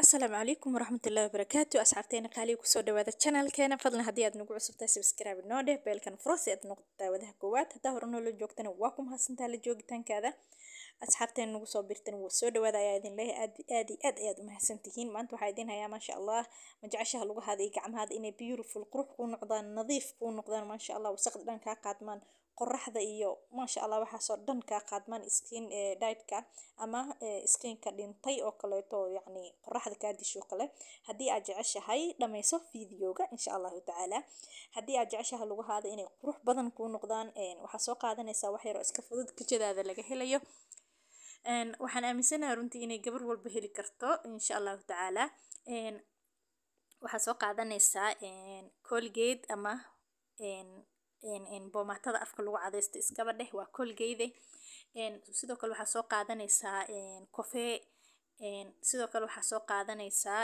السلام عليكم ورحمة الله وبركاته. أصحابتين قالي كسود هذا القناة كان فضلا هدي أد نقول سبتة سبسكرايب النودة بالكن فرصة أد نقطة وده كوات هذا هرنو للجوكتنا واكم هسنت على الجوكتان كذا أصحابتين نقول صوبرتن وسود وهذا يادين له أد ما هسنتين ما أنتوا حايدين هيا ما شاء الله مجعشها لغة هذه قعم هذا إنه بيوتيفول قروح كون نقدان نظيف كون نقدان ما شاء الله وسقط دان كاقادمان qorraxda iyo maasha Allah waxaasoo dhan ka qaadmaan skin diet-ka ama skin-ka dhintay oo kaleeto yacni qorraxda ka disho kale haddii aad jeceshahay dhameyso fiidiyowga insha Allah tacaala haddii aad jeceshahay lagu haado inay qurux badan ku noqdaan waxaa soo qaadanaysaa wax yar oo iska fudud kajadaada laga helayo waxaan aaminsanahay runtii inay gabar walba heli karto insha Allah tacaala waxaa soo qaadanaysaa Colgate ama boomatada afka lagu cadaysto iskaba dheh waa Colgate sidoo kale waxaa soo qaadanaysaa coffee sidoo kale waxaa soo qaadanaysaa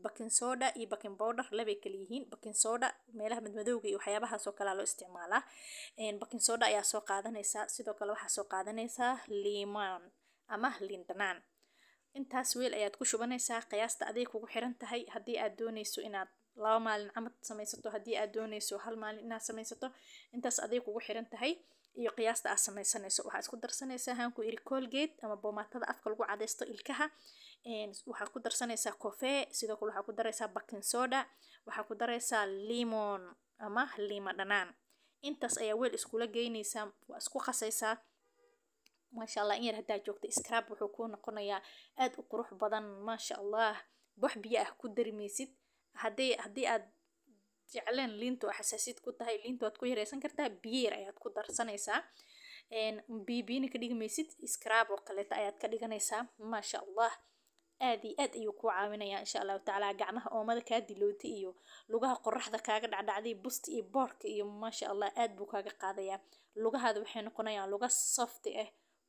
baking soda iyo baking powder labay kala yihiin baking soda meelaha madmadowga iyo waxyaabahaas oo kale loo isticmaalaa baking soda ayaa soo qaadanaysaa sidoo kale waxaa soo qaadanaysaa limon ama liin dhanaan intaas weel ayaad ku shubanaysaa qiyaasta aday kugu xiran tahay haddii aad doonayso inaad laba maalin camad samaysato haddii aad doonayso hal maalin inaad samaysato intaas aday kugu xiran tahay iyo qiyaasta aad samaysanayso waxaa isku darsanaysaa hanku iri Colgate ama boomatada afka lagu cadaysto ilkaha waxaa ku darsanaysaa coffee sidoo kale waxaa ku daraysaa baking soda waxaa ku daraysaa limon ama liima dhanaan intaas ayaa weel iskula geynaysaa waa isku qasaysaa maasha Allah in yar hadaa joogto scrub wuxuu ku noqonayaa aad u qurux badan maasha Allah wax biyo ah ku darmaysid haddii aad jecleen liinta oo xasaasiyad ku tahay liinta waad ku yareysan kartaa biyo yar ayaad ku darsanaysaa biyana ka dhigmaysid scrub oo kaleeta ayaad ka dhiganaysaa maasha Allah aad iyo aad ayuu ku caawinayaa insha Allah tacaala gacmaha oomada kaa dilootay iyo lugaha qorraxda kaaga dhacdhacday busta iyo boorka iyo maasha Allah aad buu kaaga qaadayaa lugahaada waxay noqonayaan luga soft ah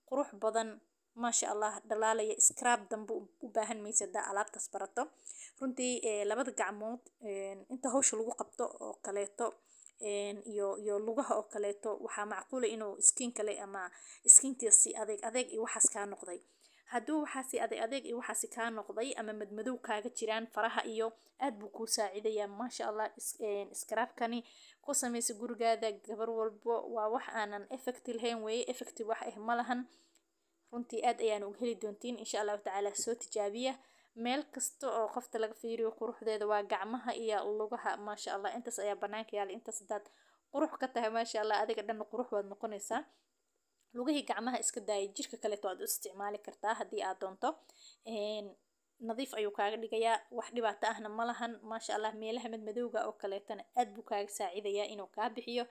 qurux badan maasha Allah dhalaalaya scrub dambu u baahan maysa daa alaabtaas barato runtii labada gacmood inta hawsha lagu qabto oo kaleeto iyo lugaha oo kaleeto waxaa macquul ah inuu skin kale ama skinkiisi adeeg iyo waxaas ka noqday hadduu waxaasi adeeg iyo waxaasi ka noqday ama madmadow kaaga jiraan faraha iyo aad buu ku saacidayaa maasha Allah scrub-kani ku sameeyay gurigaada gabar walbo waa wax aanan effect lahayn way effective wax ah malahan runtii aad ayaan u heli doontiin insha Allah tacaala soo tijaabiya meel kasta oo qofta laga fiiriyo quruxdeeda waa gacmaha iyo lugaha maasha Allah intaas ayaa banaanka yaal intaas dad qurux ka tahay maasha Allah adiga dhan qurux waad noqonaysaa lugahii gacmaha iska daayay jirka kale aad u isticmaali kartaa haddii aad doonto nadiif ayuu kaaga dhigayaa wax dhibaato ahna malahan maasha Allah meelaha madmadowga oo kaleetana aad buu kaaga saacidayaa inuu ka bixiyo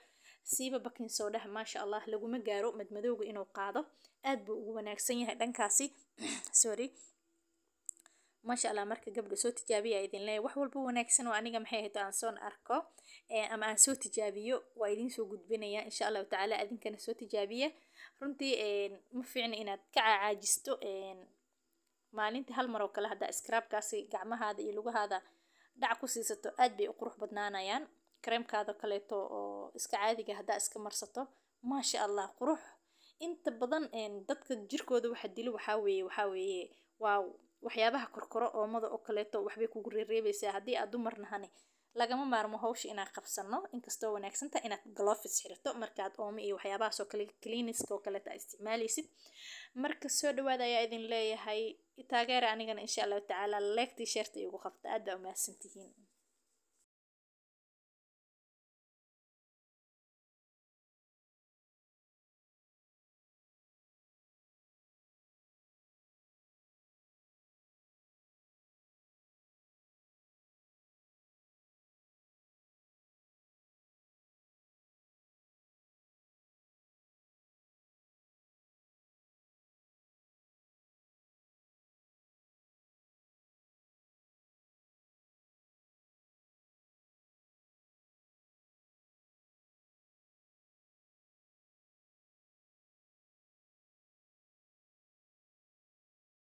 siiba baking soda maasha Allah laguma gaaro madmadowga inuu qaado aad buu ugu wanaagsan yahay dhankaasi sorry maasha Allah marka gabdho soo tijaabiya idin leeyahay wax walba wanaagsan oo aniga maxay ahayd aan soo arko ama aan soo tijaabiyo waa idin soo gudbinaya insha Allah tacaala idinkana soo tijaabiya runtii ma fiicna inaad ka caajisto maalintii hal mar oo kale hadda scrub-kaasi gacmahaada iyo lugahaada dhac ku siisato aad bay u qurux badnaanayaan kareemkaada kaleeto oo iska caadiga hadda iska marsato maasha Allah qurux inta badan dadka jirkooda waxa dilo waxa weeye waaw waxyaabaha korkoro oomada oo kaleeto waxbay kugu reereebaysaa haddii aad dumarnahane lagama maarmo hawsha inaad qabsano inkastoo wanaagsan tahay inaad gloves xirato markaad oomo iyo waxyaabahaas oo kale cleanska oo kaleeto isticmaalaysid marka soo dhawaada ayaa idin leeyahay taageera anigana insha Allah tacaala like t-shirt igu qabta aad baa u mahadsantihiin